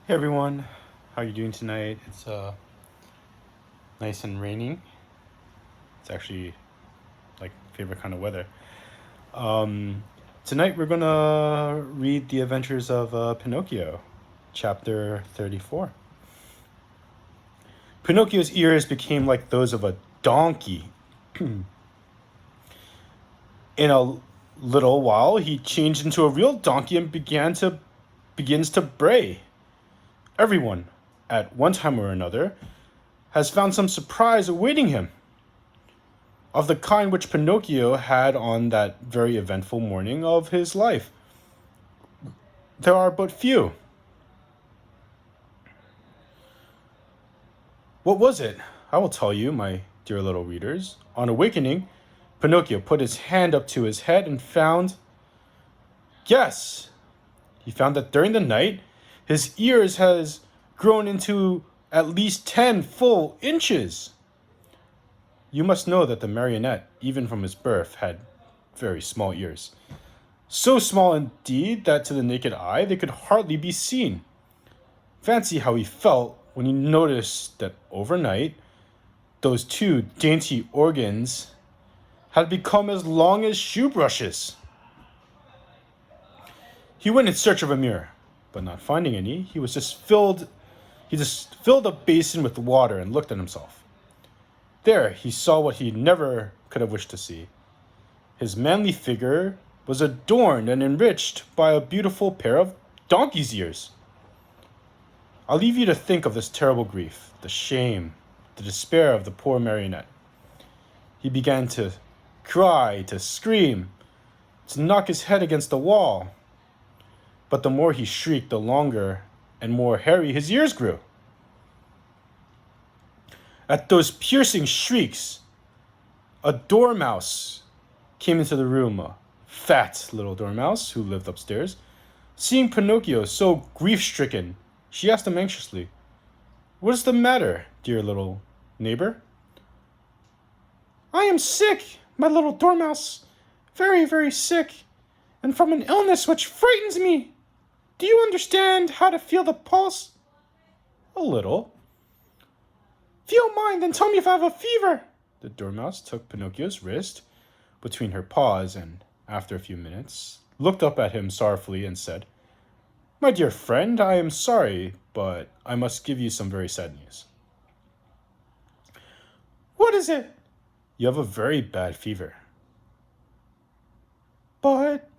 Hey everyone, how you doing tonight? It's nice and raining. It's actually like favorite kind of weather. Um, Tonight we're gonna read the adventures of Pinocchio, chapter 34. Pinocchio's ears became like those of a donkey. In a little while, he changed into a real donkey and begins to bray. Everyone, at one time or another, has found some surprise awaiting him, of the kind which Pinocchio had on that very eventful morning of his life. There are but few. What was it? I will tell you, my dear little readers. On awakening, Pinocchio put his hand up to his head and found. Yes! He found that during the night, his ears has grown into at least 10 full inches. You must know that the marionette, even from his birth, had very small ears. So small indeed that to the naked eye they could hardly be seen. Fancy how he felt when he noticed that overnight those two dainty organs had become as long as shoe brushes. He went in search of a mirror, but not finding any, he just filled a basin with water and looked at himself. There he saw what he never could have wished to see. His manly figure was adorned and enriched by a beautiful pair of donkey's ears. I'll leave you to think of this terrible grief, the shame, the despair of the poor marionette. He began to cry, to scream, to knock his head against the wall. But the more he shrieked, the longer and more hairy his ears grew. At those piercing shrieks, a dormouse came into the room, a fat little dormouse who lived upstairs. Seeing Pinocchio so grief-stricken, she asked him anxiously, "What is the matter, dear little neighbor?" "I am sick, my little dormouse, very, very sick, and from an illness which frightens me. Do you understand how to feel the pulse?" "A little." "Feel mine, then tell me if I have a fever." The dormouse took Pinocchio's wrist between her paws and, after a few minutes, looked up at him sorrowfully and said, "My dear friend, I am sorry, but I must give you some very sad news." "What is it?" "You have a very bad fever." "But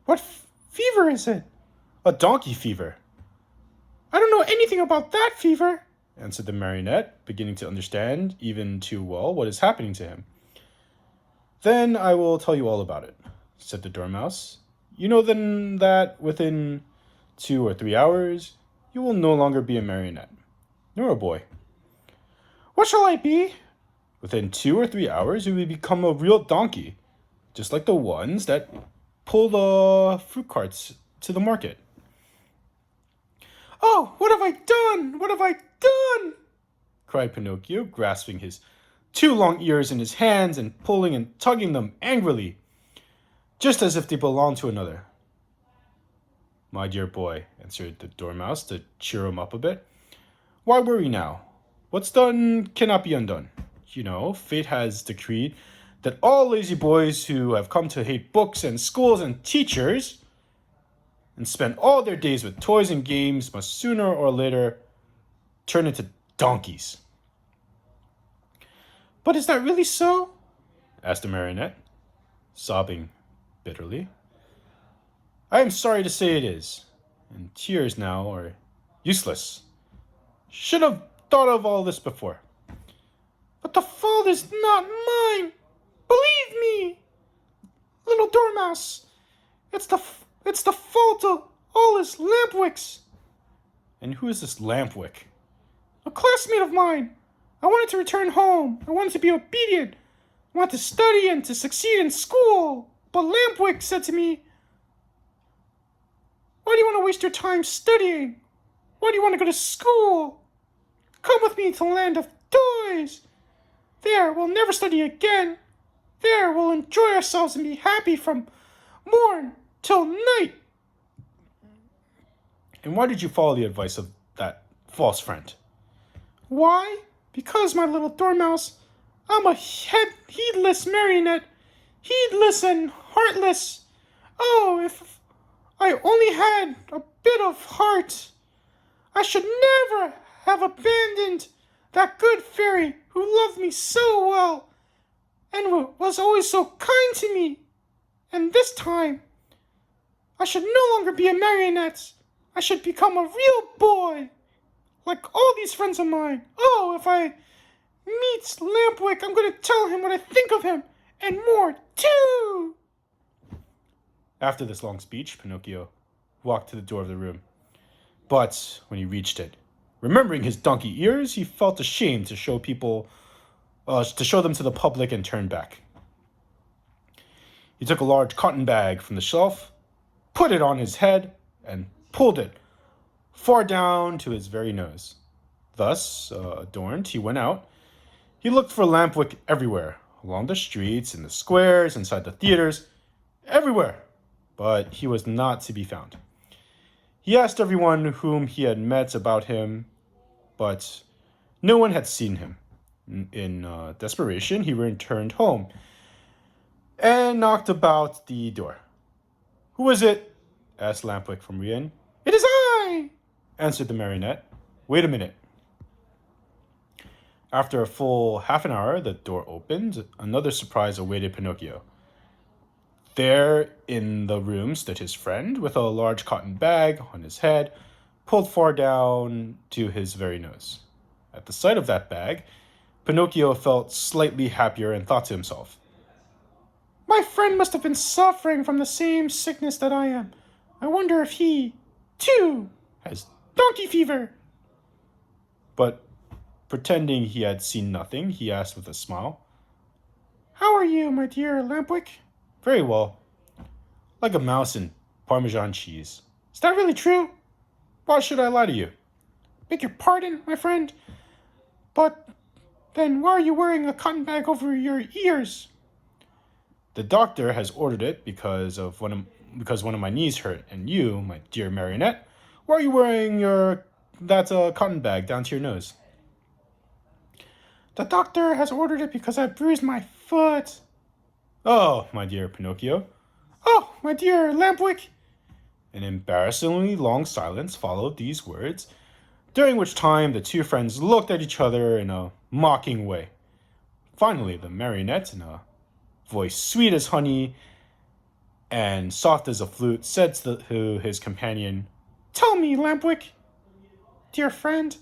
what fever is it?" "A donkey fever." "I don't know anything about that fever," answered the marionette, beginning to understand even too well what is happening to him. "Then I will tell you all about it," said the dormouse. "You know then that within 2 or 3 hours you will no longer be a marionette, nor a boy." "What shall I be?" "Within 2 or 3 hours you will become a real donkey, just like the ones that pull the fruit carts to the market." "Oh, what have I done? What have I done?" cried Pinocchio, grasping his two long ears in his hands and pulling and tugging them angrily, just as if they belonged to another. "My dear boy," answered the dormouse to cheer him up a bit, "why worry now? What's done cannot be undone. You know, fate has decreed that all lazy boys who have come to hate books and schools and teachers and spend all their days with toys and games must sooner or later turn into donkeys." "But is that really so?" asked the marionette, sobbing bitterly. "I am sorry to say it is, and tears now are useless. Should have thought of all this before." "But the fault is not mine. Believe me, little dormouse. It's the fault of all his lampwicks." "And who is this Lampwick?" "A classmate of mine. I wanted to return home. I wanted to be obedient. I wanted to study and to succeed in school. But Lampwick said to me, 'Why do you want to waste your time studying? Why do you want to go to school? Come with me to the land of toys. There, we'll never study again. There, we'll enjoy ourselves and be happy from morn till night.' And why did you follow the advice of that false friend? Why? Because, my little dormouse, I'm a heedless marionette. Heedless and heartless. Oh, if I only had a bit of heart. I should never have abandoned that good fairy who loved me so well and was always so kind to me. And this time, I should no longer be a marionette. I should become a real boy, like all these friends of mine. Oh, if I meet Lampwick, I'm going to tell him what I think of him, and more, too. After this long speech, Pinocchio walked to the door of the room. But when he reached it, remembering his donkey ears, he felt ashamed to show them to the public and turned back. He took a large cotton bag from the shelf, put it on his head, and pulled it far down to his very nose. Thus, adorned, he went out. He looked for Lampwick everywhere, along the streets, in the squares, inside the theaters, everywhere, but he was not to be found. He asked everyone whom he had met about him, but no one had seen him. In desperation, he returned home and knocked about the door. "Who is it?" asked Lampwick from within. It is I, answered the marionette. "Wait a minute." After a full half an hour, the door opened. Another surprise awaited Pinocchio. There in the room stood his friend with a large cotton bag on his head, pulled far down to his very nose. At the sight of that bag, Pinocchio felt slightly happier and thought to himself, my friend must have been suffering from the same sickness that I am. I wonder if he, too, has donkey fever. But pretending he had seen nothing, he asked with a smile, How are you, my dear Lampwick? "Very well. Like a mouse in Parmesan cheese." Is that really true? "Why should I lie to you?" Beg your pardon, my friend, but then why are you wearing a cotton bag over your ears? "The doctor has ordered it because one of my knees hurt, and you, my dear marionette, why are you wearing that cotton bag down to your nose?" The doctor has ordered it because I bruised my foot. "Oh, my dear Pinocchio." Oh, my dear Lampwick. An embarrassingly long silence followed these words, during which time the two friends looked at each other in a mocking way. Finally, the marionette, in a voice sweet as honey and soft as a flute, said to his companion, Tell me, Lampwick, dear friend,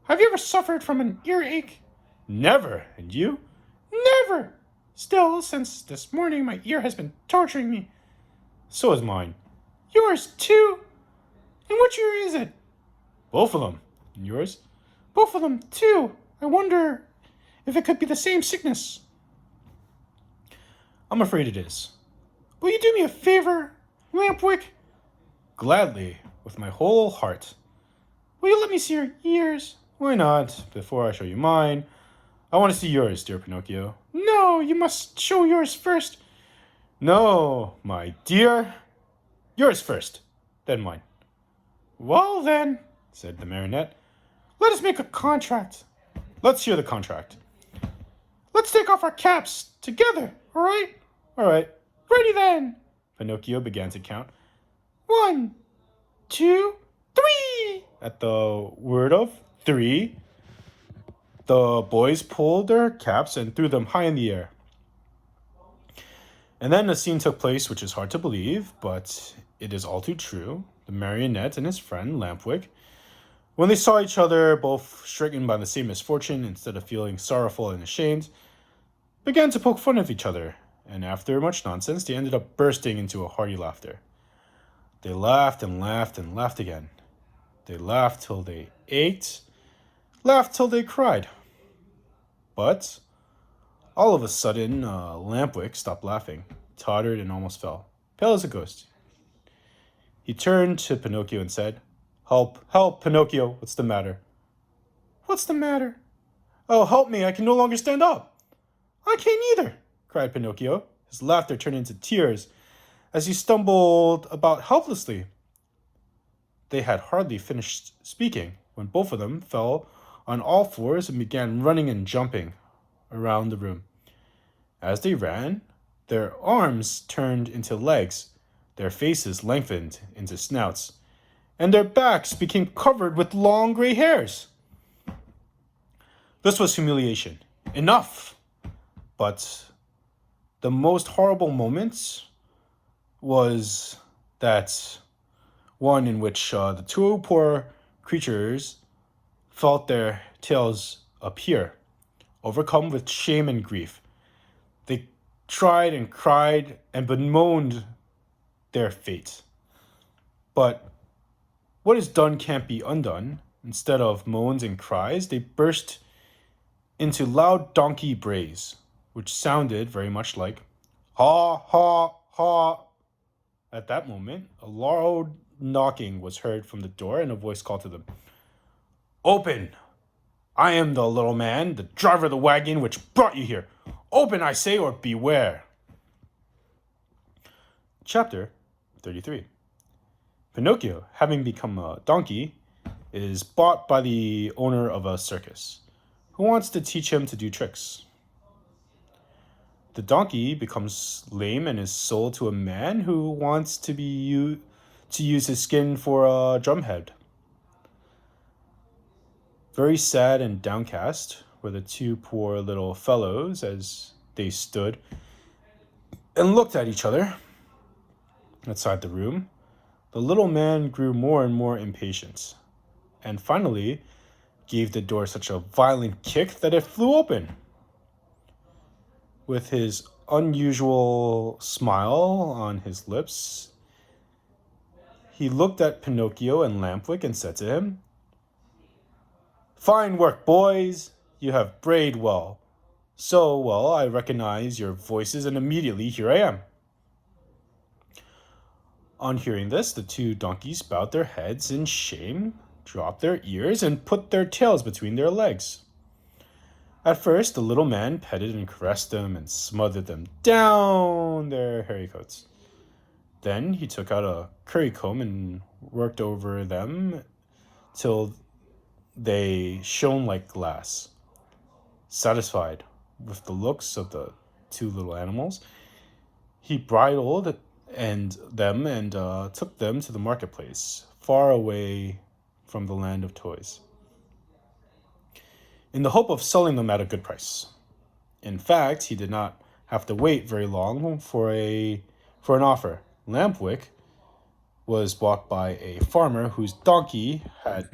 have you ever suffered from an earache? "Never. And you?" Never. Still, since this morning, my ear has been torturing me. "So is mine." Yours, too? And which ear is it? "Both of them." "And yours?" Both of them, too. I wonder if it could be the same sickness. "I'm afraid it is." Will you do me a favor, Lampwick? "Gladly, with my whole heart." Will you let me see your ears? "Why not? Before I show you mine, I want to see yours, dear Pinocchio." No, you must show yours first. "No, my dear. Yours first, then mine." Well, then, said the marionette, let us make a contract. "Let's hear the contract." Let's take off our caps together, all right? "All right." Ready then. Pinocchio began to count. 1, 2, 3. At the word of 3, the boys pulled their caps and threw them high in the air. And then a scene took place which is hard to believe, but it is all too true. The marionette and his friend, Lampwick, when they saw each other both stricken by the same misfortune, instead of feeling sorrowful and ashamed, began to poke fun of each other, and after much nonsense, they ended up bursting into a hearty laughter. They laughed and laughed and laughed again. They laughed till they ached, laughed till they cried. But all of a sudden, Lampwick stopped laughing, tottered, and almost fell, pale as a ghost. He turned to Pinocchio and said, "Help, help, Pinocchio, what's the matter?" What's the matter? "Oh, help me, I can no longer stand up." I can't either, cried Pinocchio. His laughter turned into tears as he stumbled about helplessly. they had hardly finished speaking when both of them fell on all fours and began running and jumping around the room. As they ran, their arms turned into legs, their faces lengthened into snouts, and their backs became covered with long gray hairs. This was humiliation. Enough! But the most horrible moment was that one in which the two poor creatures felt their tails appear, overcome with shame and grief. They tried and cried and bemoaned their fate. But what is done can't be undone. Instead of moans and cries, they burst into loud donkey brays, which sounded very much like ha, ha, ha. At that moment, a loud knocking was heard from the door, and a voice called to them, "Open! I am the little man, the driver of the wagon which brought you here. Open, I say, or beware." Chapter 33. Pinocchio, having become a donkey, is bought by the owner of a circus, who wants to teach him to do tricks. The donkey becomes lame and is sold to a man who wants to use his skin for a drumhead. Very sad and downcast were the two poor little fellows as they stood and looked at each other outside the room. The little man grew more and more impatient, and finally gave the door such a violent kick that it flew open. With his unusual smile on his lips, he looked at Pinocchio and Lampwick and said to him, "Fine work, boys! You have brayed well. So well I recognize your voices, and immediately here I am." On hearing this, the two donkeys bowed their heads in shame, dropped their ears, and put their tails between their legs. At first, the little man petted and caressed them and smothered them down their hairy coats. Then he took out a currycomb and worked over them till they shone like glass. Satisfied with the looks of the two little animals, he bridled them and took them to the marketplace, far away from the land of toys, in the hope of selling them at a good price. In fact, he did not have to wait very long for an offer. Lampwick was bought by a farmer whose donkey had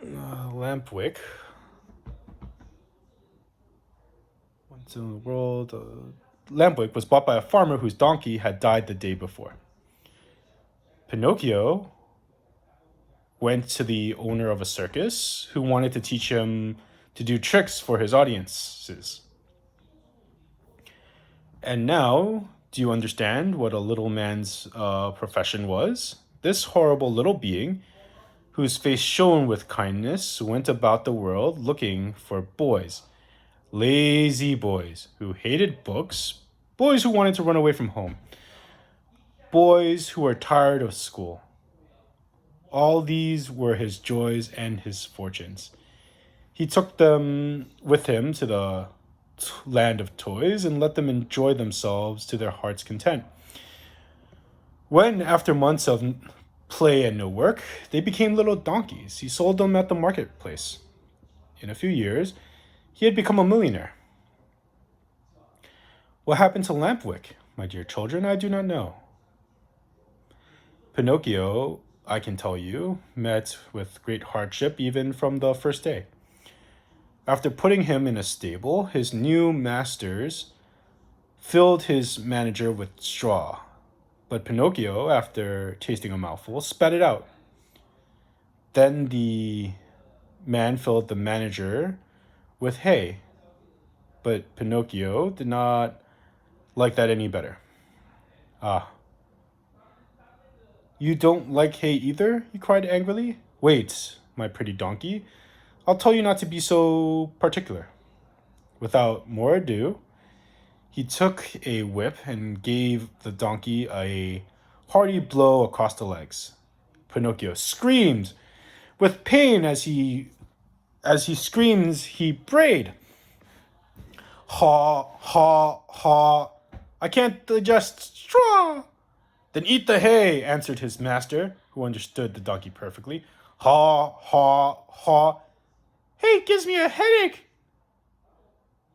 Lampwick once in the world. Lampwick was bought by a farmer whose donkey had died the day before. Pinocchio went to the owner of a circus who wanted to teach him to do tricks for his audiences. And now, do you understand what a little man's profession was? This horrible little being, whose face shone with kindness, went about the world looking for boys. Lazy boys who hated books, boys who wanted to run away from home, boys who were tired of school. All these were his joys and his fortunes. He took them with him to the land of toys and let them enjoy themselves to their heart's content. When, after months of play and no work, they became little donkeys, he sold them at the marketplace. In a few years, he had become a millionaire. What happened to Lampwick, my dear children, I do not know. Pinocchio, I can tell you, met with great hardship even from the first day. After putting him in a stable, his new masters filled his manager with straw. But Pinocchio, after tasting a mouthful, spat it out. Then the man filled the manager with hay. But Pinocchio did not like that any better. "Ah, you don't like hay either?" he cried angrily. "Wait, my pretty donkey, I'll tell you not to be so particular." Without more ado, he took a whip and gave the donkey a hearty blow across the legs. Pinocchio screamed with pain as he screams, he brayed. Haw, haw, haw. I can't digest straw. Then eat the hay, answered his master, who understood the donkey perfectly. Haw, haw, haw. Hay gives me a headache.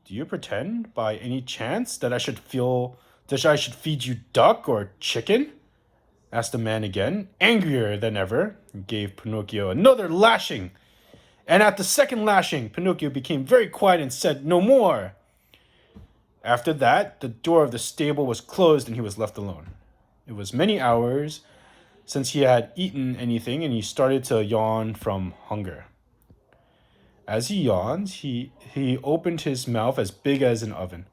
Do you pretend, by any chance, that I should feed you duck or chicken? Asked the man again, angrier than ever, and gave Pinocchio another lashing. And at the second lashing, Pinocchio became very quiet and said no more. After that, the door of the stable was closed and he was left alone. It was many hours since he had eaten anything, and he started to yawn from hunger. As he yawned, he opened his mouth as big as an oven.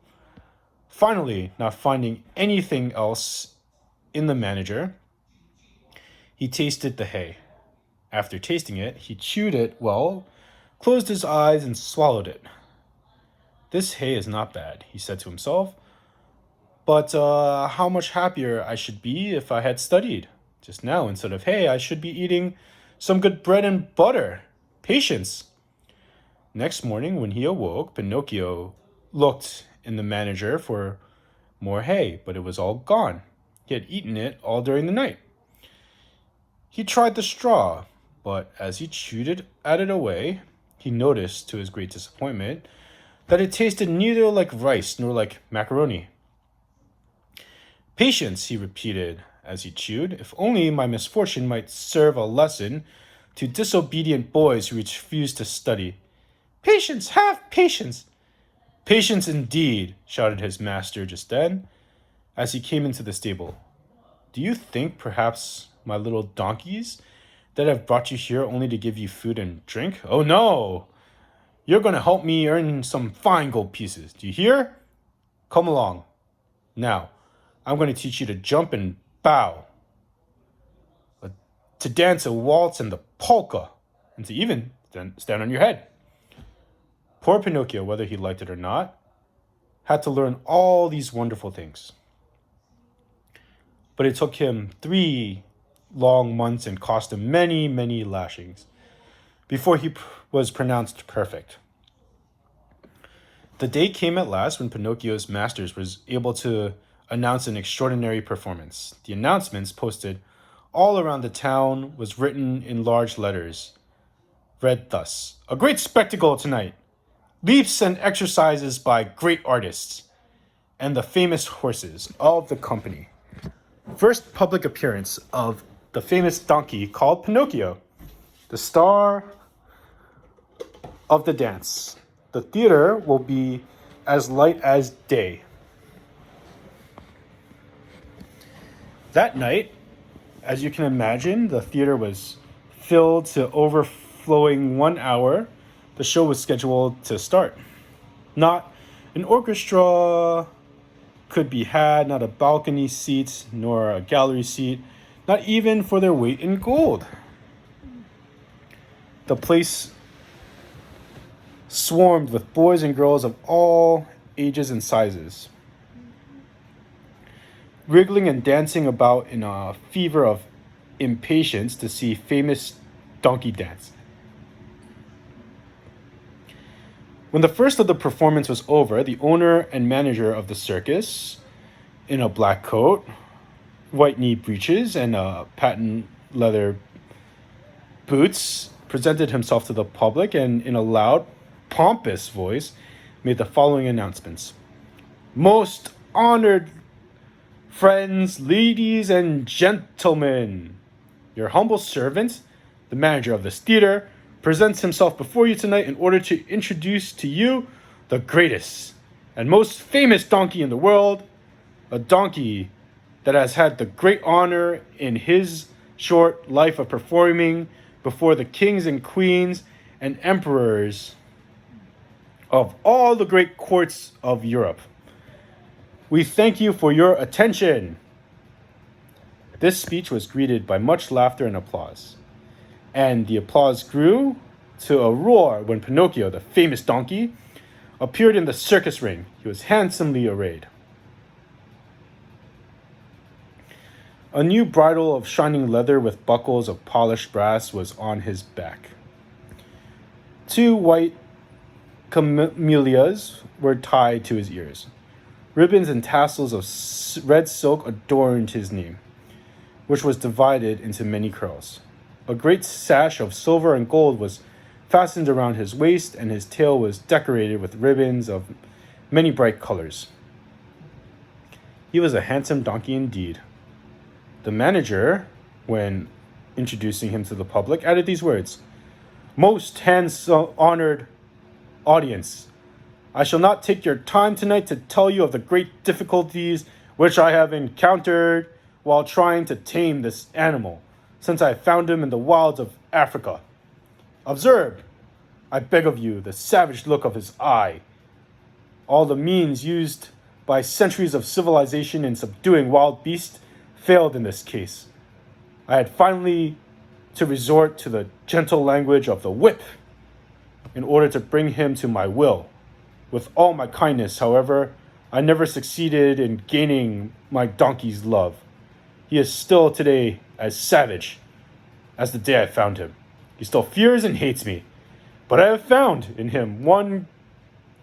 Finally, not finding anything else in the manager, he tasted the hay. After tasting it, he chewed it well, closed his eyes, and swallowed it. This hay is not bad, he said to himself, but how much happier I should be if I had studied. Just now, instead of hay, I should be eating some good bread and butter. Patience. Next morning, when he awoke, Pinocchio looked in the manager for more hay, but it was all gone. He had eaten it all during the night. He tried the straw, but as he chewed it away, he noticed, to his great disappointment, that it tasted neither like rice nor like macaroni. Patience, he repeated as he chewed. If only my misfortune might serve a lesson to disobedient boys who refuse to study. Patience, have patience. Patience indeed, shouted his master just then, as he came into the stable. Do you think, perhaps, my little donkeys, that I've brought you here only to give you food and drink? Oh no! You're going to help me earn some fine gold pieces. Do you hear? Come along. Now, I'm going to teach you to jump and bow, to dance a waltz and the polka, and to even stand on your head. Poor Pinocchio, whether he liked it or not, had to learn all these wonderful things. But it took him 3 long months and cost him many, many lashings before he was pronounced perfect. The day came at last when Pinocchio's masters was able to announce an extraordinary performance. The announcements, posted all around the town, was written in large letters, read thus: A great spectacle tonight. Leaps and exercises by great artists and the famous horses of the company. First public appearance of the famous donkey called Pinocchio, the star of the dance. The theater will be as light as day. That night, as you can imagine, the theater was filled to overflowing 1 hour. The show was scheduled to start. Not an orchestra could be had, not a balcony seat, nor a gallery seat, not even for their weight in gold. The place swarmed with boys and girls of all ages and sizes, wriggling and dancing about in a fever of impatience to see famous donkey dance. When the first of the performance was over, the owner and manager of the circus, in a black coat, white knee breeches, and patent leather boots, presented himself to the public and, in a loud, pompous voice, made the following announcements. Most honored friends, ladies, and gentlemen, your humble servant, the manager of this theater, presents himself before you tonight in order to introduce to you the greatest and most famous donkey in the world, a donkey that has had the great honor in his short life of performing before the kings and queens and emperors of all the great courts of Europe. We thank you for your attention. This speech was greeted by much laughter and applause, and the applause grew to a roar when Pinocchio, the famous donkey, appeared in the circus ring. He was handsomely arrayed. A new bridle of shining leather with buckles of polished brass was on his back. 2 white camellias were tied to his ears. Ribbons and tassels of red silk adorned his name, which was divided into many curls. A great sash of silver and gold was fastened around his waist, and his tail was decorated with ribbons of many bright colors. He was a handsome donkey indeed. The manager, when introducing him to the public, added these words: "Most honored audience, I shall not take your time tonight to tell you of the great difficulties which I have encountered while trying to tame this animal, since I found him in the wilds of Africa. Observe, I beg of you, the savage look of his eye. All the means used by centuries of civilization in subduing wild beasts failed in this case. I had finally to resort to the gentle language of the whip in order to bring him to my will. With all my kindness, however, I never succeeded in gaining my donkey's love. He is still today as savage as the day I found him. He still fears and hates me, but I have found in him one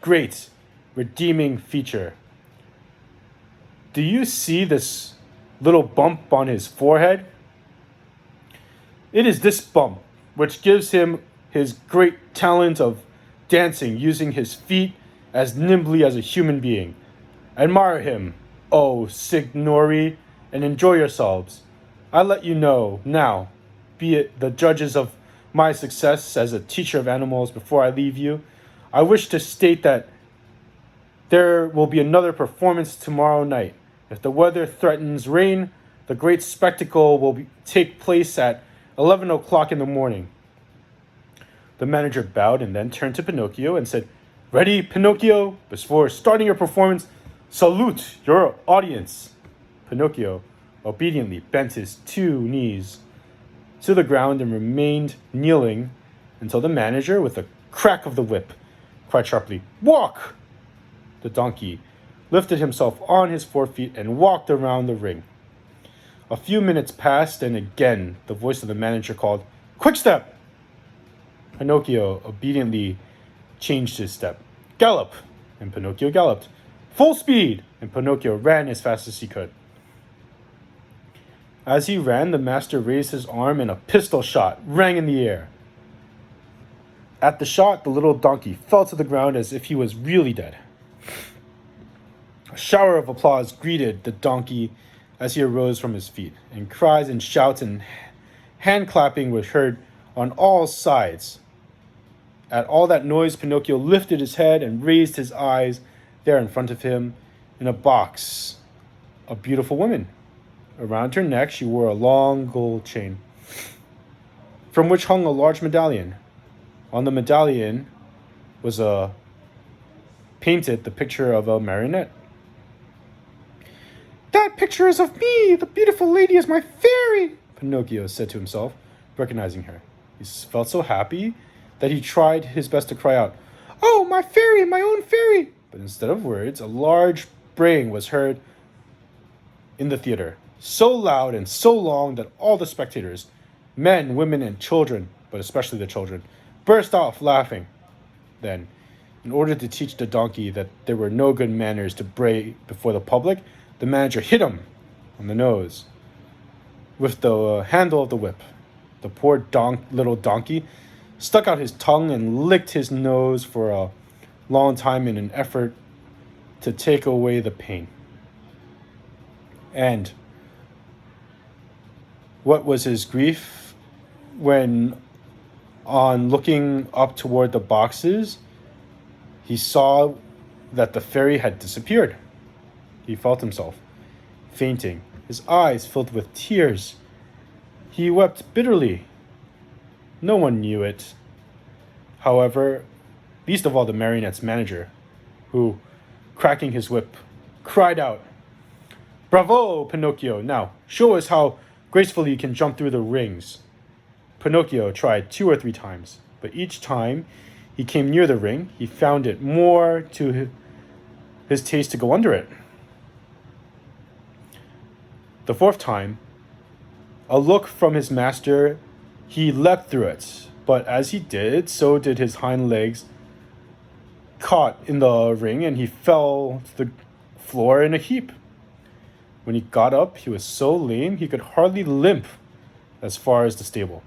great redeeming feature. Do you see this little bump on his forehead? It is this bump which gives him his great talent of dancing using his feet as nimbly as a human being. Admire him, oh signori, and enjoy yourselves. I let you know now, be it the judges of my success as a teacher of animals before I leave you. I wish to state that there will be another performance tomorrow night. If the weather threatens rain, the great spectacle will take place at 11 o'clock in the morning." The manager bowed and then turned to Pinocchio and said, "Ready, Pinocchio? Before starting your performance, salute your audience." Pinocchio obediently bent his 2 knees to the ground and remained kneeling until the manager, with a crack of the whip, cried sharply, "Walk!" The donkey lifted himself on his 4 feet and walked around the ring. A few minutes passed, and again the voice of the manager called, "Quick step!" Pinocchio obediently changed his step. "Gallop!" And Pinocchio galloped. "Full speed!" And Pinocchio ran as fast as he could. As he ran, the master raised his arm and a pistol shot rang in the air. At the shot, the little donkey fell to the ground as if he was really dead. A shower of applause greeted the donkey as he arose from his feet, and cries and shouts and hand clapping were heard on all sides. At all that noise, Pinocchio lifted his head and raised his eyes. There in front of him, in a box, a beautiful woman. Around her neck, she wore a long gold chain, from which hung a large medallion. On the medallion was painted the picture of a marionette. "That picture is of me! The beautiful lady is my fairy!" Pinocchio said to himself, recognizing her. He felt so happy that he tried his best to cry out, "Oh, my fairy, my own fairy!" But instead of words, a large braying was heard in the theater, so loud and so long that all the spectators, men, women, and children, but especially the children, burst off laughing. Then, in order to teach the donkey that there were no good manners to bray before the public, the manager hit him on the nose with the handle of the whip. The poor little donkey stuck out his tongue and licked his nose for a long time in an effort to take away the pain. And what was his grief when, on looking up toward the boxes, he saw that the fairy had disappeared. He felt himself fainting, his eyes filled with tears. He wept bitterly. No one knew it, however, least of all the marionette's manager, who, cracking his whip, cried out, "Bravo, Pinocchio! Now, show us how gracefully you can jump through the rings." Pinocchio tried 2 or 3 times, but each time he came near the ring, he found it more to his taste to go under it. The 4th time, A look from his master, he leapt through it, but as he did, so did his hind legs caught in the ring, and he fell to the floor in a heap. When he got up, he was so lame he could hardly limp as far as the stable.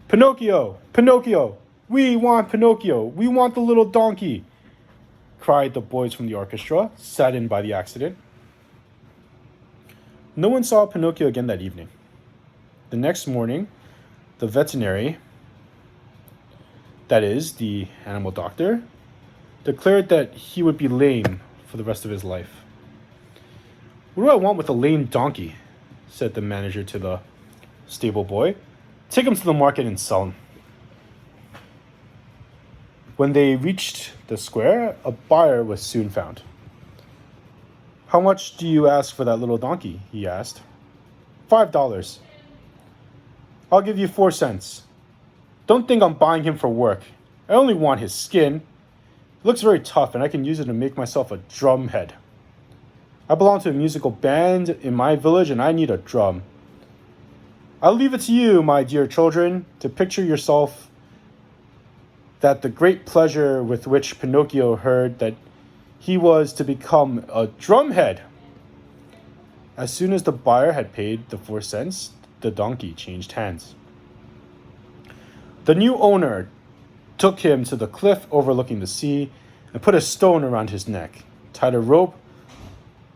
Pinocchio! Pinocchio! We want Pinocchio! We want the little donkey! Cried the boys from the orchestra, saddened by the accident. No one saw Pinocchio again that evening. The next morning, the veterinary, that is, the animal doctor, declared that he would be lame for the rest of his life. What do I want with a lame donkey? Said the manager to the stable boy. Take him to the market and sell him. When they reached the square, a buyer was soon found. How much do you ask for that little donkey? He asked. $5. I'll give you 4 cents. Don't think I'm buying him for work. I only want his skin. It looks very tough and I can use it to make myself a drum head. I belong to a musical band in my village and I need a drum. I'll leave it to you, my dear children, to picture yourself that the great pleasure with which Pinocchio heard that he was to become a drumhead. As soon as the buyer had paid the 4 cents, the donkey changed hands. The new owner took him to the cliff overlooking the sea and put a stone around his neck, tied a rope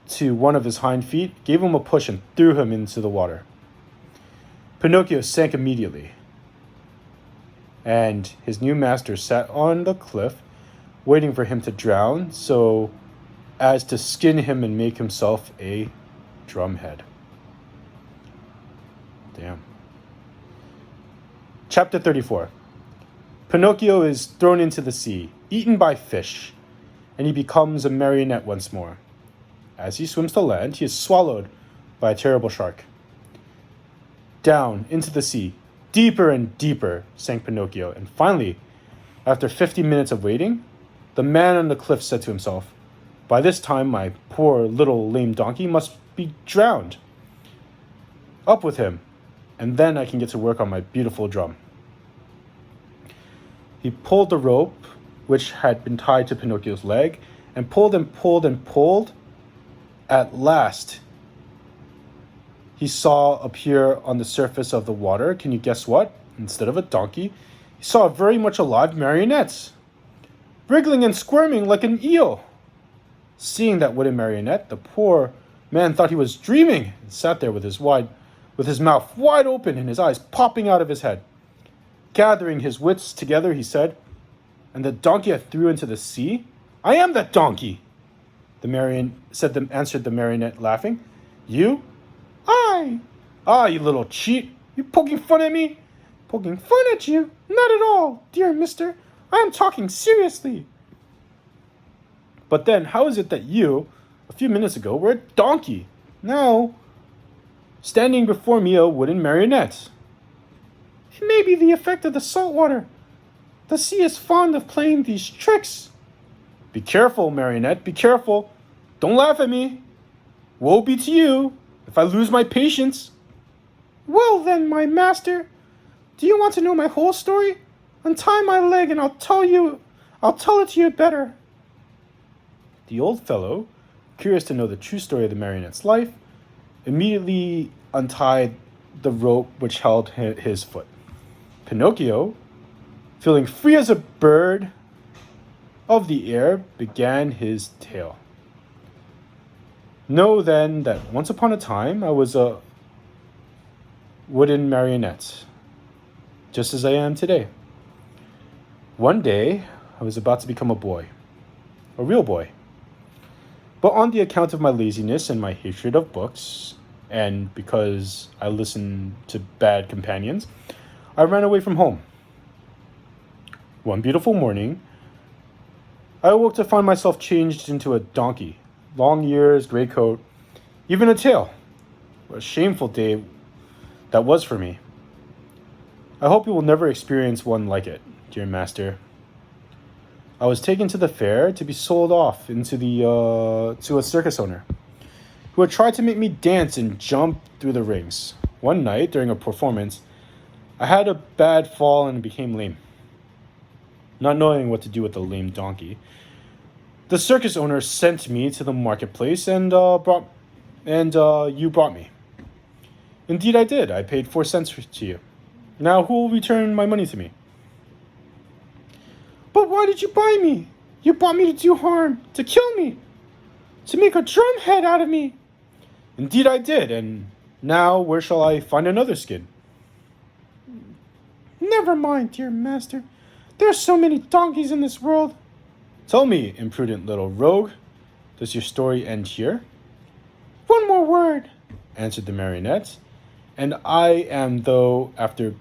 to one of his hind feet, gave him a push and threw him into the water. Pinocchio sank immediately, and his new master sat on the cliff waiting for him to drown so as to skin him and make himself a drumhead. Damn. Chapter 34. Pinocchio is thrown into the sea, eaten by fish, and he becomes a marionette once more. As he swims to land, he is swallowed by a terrible shark. Down into the sea, deeper and deeper, sank Pinocchio, and finally, after 50 minutes of waiting, the man on the cliff said to himself, "By this time, my poor little lame donkey must be drowned. Up with him, and then I can get to work on my beautiful drum." He pulled the rope, which had been tied to Pinocchio's leg, and pulled and pulled and pulled. At last, he saw appear on the surface of the water. Can you guess what? Instead of a donkey, he saw a very much alive marionette, wriggling and squirming like an eel. Seeing that wooden marionette, the poor man thought he was dreaming and sat there with his mouth wide open and his eyes popping out of his head. Gathering his wits together, he said, "And the donkey I threw into the sea? I am that donkey!" Answered the marionette, laughing. "You?" "I." "Ah, you little cheat! You poking fun at me?" "Poking fun at you? Not at all, dear mister. I am talking seriously." "But then, how is it that you, a few minutes ago, were a donkey, now standing before me a wooden marionette?" "It may be the effect of the salt water. The sea is fond of playing these tricks." "Be careful, marionette, be careful. Don't laugh at me. Woe be to you if I lose my patience." "Well then, my master, do you want to know my whole story? Untie my leg and I'll tell it to you better." The old fellow, curious to know the true story of the marionette's life, immediately untied the rope which held his foot. Pinocchio, feeling free as a bird of the air, began his tale. Know then that once upon a time I was a wooden marionette, just as I am today. One day I was about to become a boy, a real boy. But on the account of my laziness and my hatred of books, and because I listened to bad companions, I ran away from home. One beautiful morning, I awoke to find myself changed into a donkey. Long ears, gray coat, even a tail. What a shameful day that was for me. I hope you will never experience one like it, dear master. I was taken to the fair to be sold off to a circus owner who had tried to make me dance and jump through the rings. One night, during a performance, I had a bad fall and became lame. Not knowing what to do with a lame donkey, the circus owner sent me to the marketplace and you brought me. Indeed, I did. I paid 4 cents to you. Now, who will return my money to me? But why did you buy me? You bought me to do harm, to kill me, to make a drumhead out of me. Indeed, I did. And now, where shall I find another skin? Never mind, dear master. There are so many donkeys in this world. Tell me, imprudent little rogue, does your story end here? One more word, answered the marionette. And I am though after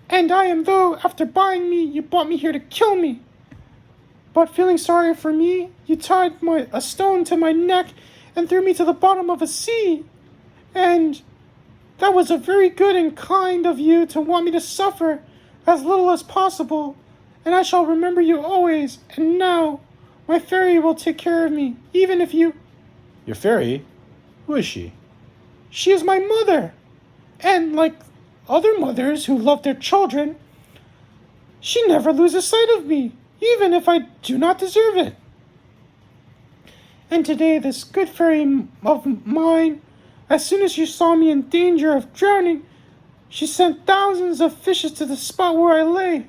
buying me, you brought me here to kill me. But feeling sorry for me, you tied a stone to my neck and threw me to the bottom of a sea. And that was a very good and kind of you to want me to suffer as little as possible. And I shall remember you always. And now, my fairy will take care of me, even if you... Your fairy? Who is she? She is my mother. And like other mothers who love their children, she never loses sight of me, even if I do not deserve it. And today, this good fairy of mine, as soon as she saw me in danger of drowning, she sent thousands of fishes to the spot where I lay.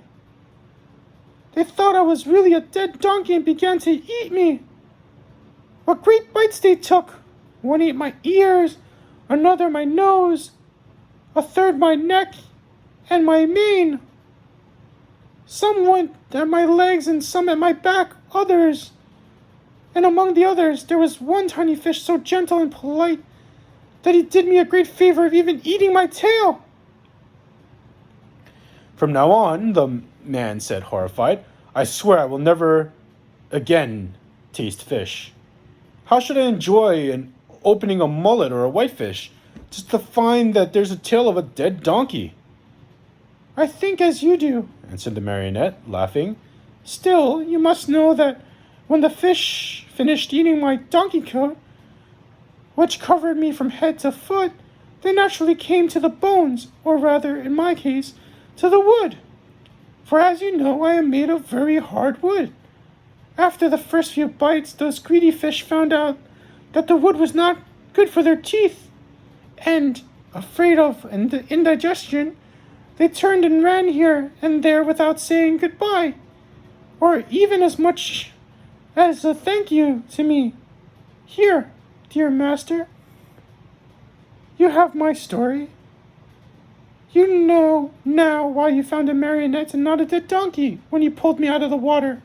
They thought I was really a dead donkey and began to eat me. What great bites they took! One ate my ears, another my nose, a third my neck, and my mane. Some went at my legs and some at my back, others. And among the others, there was one tiny fish so gentle and polite that he did me a great favor of even eating my tail. From now on, the man said, horrified, I swear I will never again taste fish. How should I enjoy opening a mullet or a whitefish just to find that there's a tail of a dead donkey? I think as you do, answered the marionette, laughing. Still, you must know that when the fish finished eating my donkey coat, which covered me from head to foot, they naturally came to the bones, or rather, in my case, to the wood. For as you know, I am made of very hard wood. After the first few bites, those greedy fish found out that the wood was not good for their teeth, and, afraid of indigestion, they turned and ran here and there without saying goodbye, or even as much as a thank you to me. Here, dear master, you have my story. You know now why you found a marionette and not a dead donkey when you pulled me out of the water.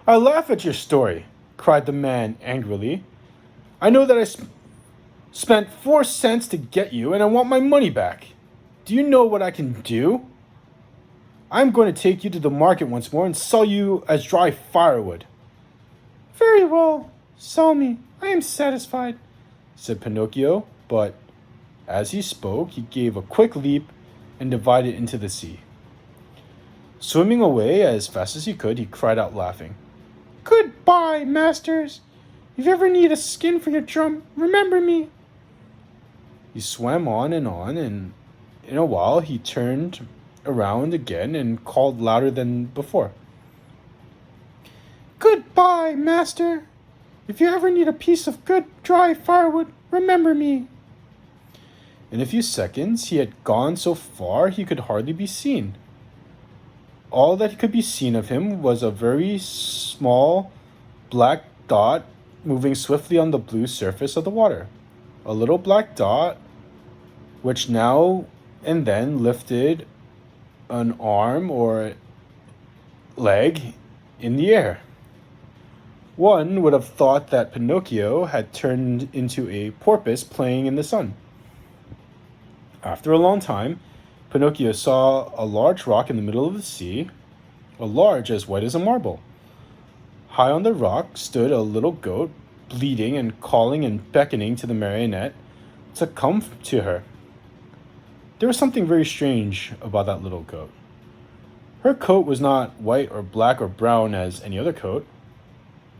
I laugh at your story, cried the man angrily. I know that I spent 4 cents to get you, and I want my money back. Do you know what I can do? I'm going to take you to the market once more and sell you as dry firewood. Very well, sell me. I am satisfied, said Pinocchio, but as he spoke, he gave a quick leap and divided into the sea. Swimming away as fast as he could, he cried out laughing, Goodbye, masters. If you ever need a skin for your drum, remember me. He swam on, and in a while he turned around again and called louder than before. Goodbye, master. If you ever need a piece of good, dry firewood, remember me. In a few seconds, he had gone so far he could hardly be seen. All that could be seen of him was a very small black dot moving swiftly on the blue surface of the water. A little black dot which now and then lifted an arm or leg in the air. One would have thought that Pinocchio had turned into a porpoise playing in the sun. After a long time, Pinocchio saw a large rock in the middle of the sea, a large as white as a marble. High on the rock stood a little goat, bleating and calling and beckoning to the marionette to come to her. There was something very strange about that little goat. Her coat was not white or black or brown as any other coat,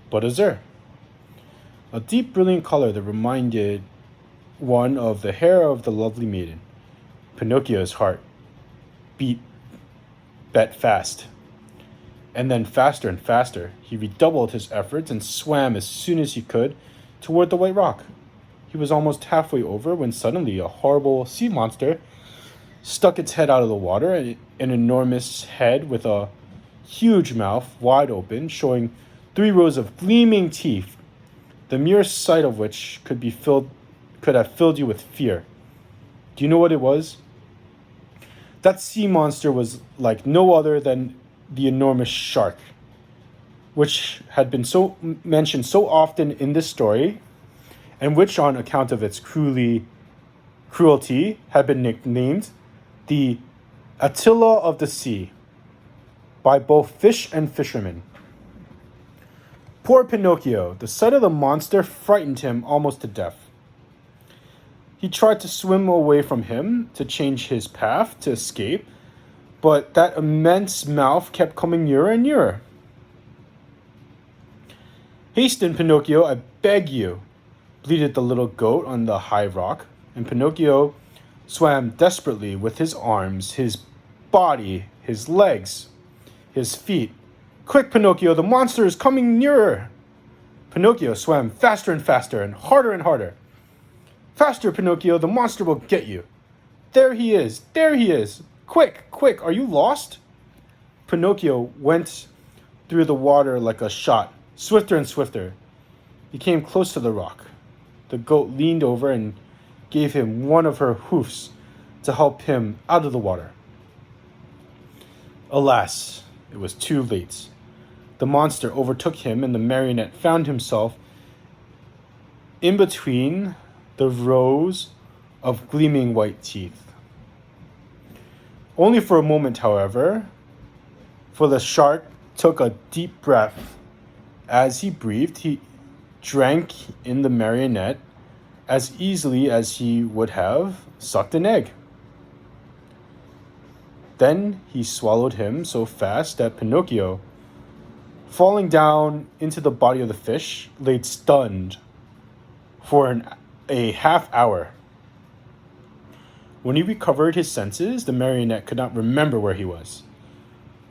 but azure, a deep brilliant color that reminded one of the hair of the lovely maiden. Pinocchio's heart beat fast, and then faster and faster. He redoubled his efforts and swam as soon as he could toward the white rock. He was almost halfway over when suddenly a horrible sea monster stuck its head out of the water, an enormous head with a huge mouth wide open, showing 3 rows of gleaming teeth, the mere sight of which could have filled you with fear. Do you know what it was? That sea monster was like no other than the enormous shark, which had been so mentioned so often in this story, and which, on account of its cruelty, had been nicknamed the Attila of the Sea by both fish and fishermen. Poor Pinocchio, the sight of the monster frightened him almost to death. He tried to swim away from him to change his path to escape, but that immense mouth kept coming nearer and nearer. "Hasten, Pinocchio, I beg you," bleated the little goat on the high rock, and Pinocchio swam desperately with his arms, his body, his legs, his feet. "Quick, Pinocchio, the monster is coming nearer!" Pinocchio swam faster and faster and harder and harder. "Faster, Pinocchio, the monster will get you. There he is, there he is. Quick, quick, are you lost?" Pinocchio went through the water like a shot, swifter and swifter. He came close to the rock. The goat leaned over and gave him one of her hoofs to help him out of the water. Alas, it was too late. The monster overtook him, and the marionette found himself in between the rows of gleaming white teeth. Only for a moment, however, for the shark took a deep breath. As he breathed, he drank in the marionette as easily as he would have sucked an egg. Then he swallowed him so fast that Pinocchio, falling down into the body of the fish, lay stunned for a half hour. When he recovered his senses, the marionette could not remember where he was.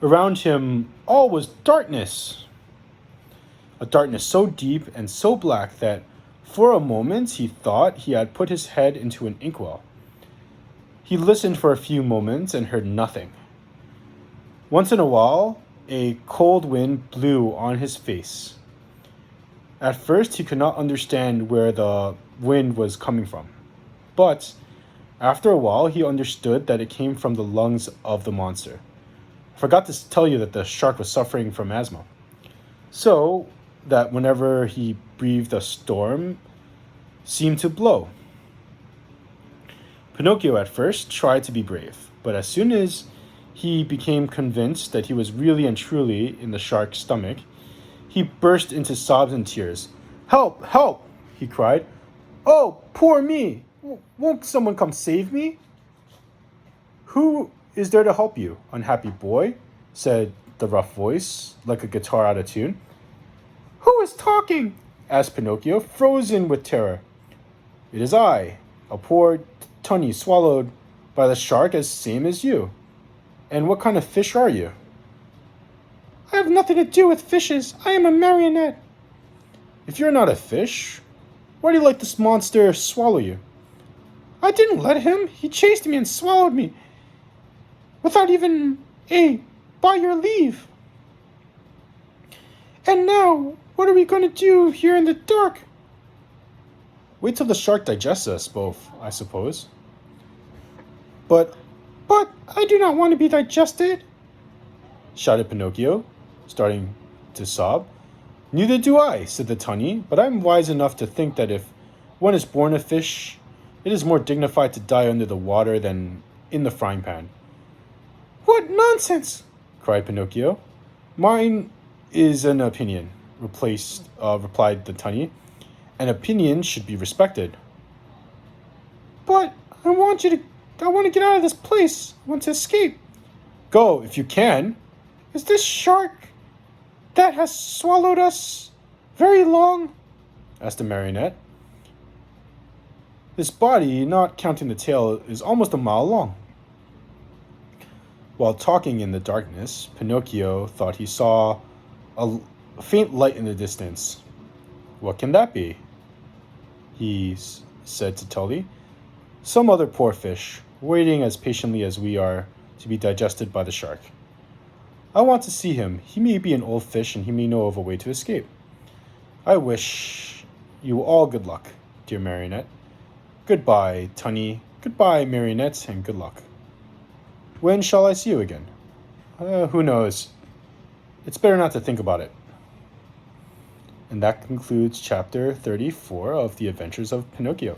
Around him, all was darkness. A darkness so deep and so black that for a moment he thought he had put his head into an inkwell. He listened for a few moments and heard nothing. Once in a while, a cold wind blew on his face. At first, he could not understand where the wind was coming from, but after a while, he understood that it came from the lungs of the monster. I forgot to tell you that the shark was suffering from asthma, so that whenever he breathed, a storm seemed to blow. Pinocchio at first tried to be brave, but as soon as he became convinced that he was really and truly in the shark's stomach, he burst into sobs and tears. "Help! Help!" he cried. "Oh, poor me! Won't someone come save me?" "Who is there to help you, unhappy boy?" said the rough voice, like a guitar out of tune. Who is talking? asked Pinocchio, frozen with terror. "It is I, a poor tunny swallowed by the shark as same as you. And what kind of fish are you?" I have nothing to do with fishes. I am a marionette. "If you're not a fish, why do you let this monster swallow you?" I didn't let him. He chased me and swallowed me. Without even by your leave. And now, what are we going to do here in the dark? Wait till the shark digests us both, I suppose. But I do not want to be digested, shouted Pinocchio, starting to sob. "Neither do I," said the tunny, "but I'm wise enough to think that if one is born a fish, it is more dignified to die under the water than in the frying pan." "What nonsense!" cried Pinocchio. "Mine is an opinion," replied the tunny. "An opinion should be respected." "But I want to get out of this place. I want to escape." "Go, if you can." "Is this shark that has swallowed us very long?" asked the marionette. This body, not counting the tail, is almost a mile long. While talking in the darkness, Pinocchio thought he saw a faint light in the distance. What can that be? He said to Tully. Some other poor fish, waiting as patiently as we are to be digested by the shark. I want to see him. He may be an old fish and he may know of a way to escape. I wish you all good luck, dear Marionette. Goodbye, Tunny. Goodbye, Marionette, and good luck. When shall I see you again? Who knows? It's better not to think about it. And that concludes chapter 34 of The Adventures of Pinocchio.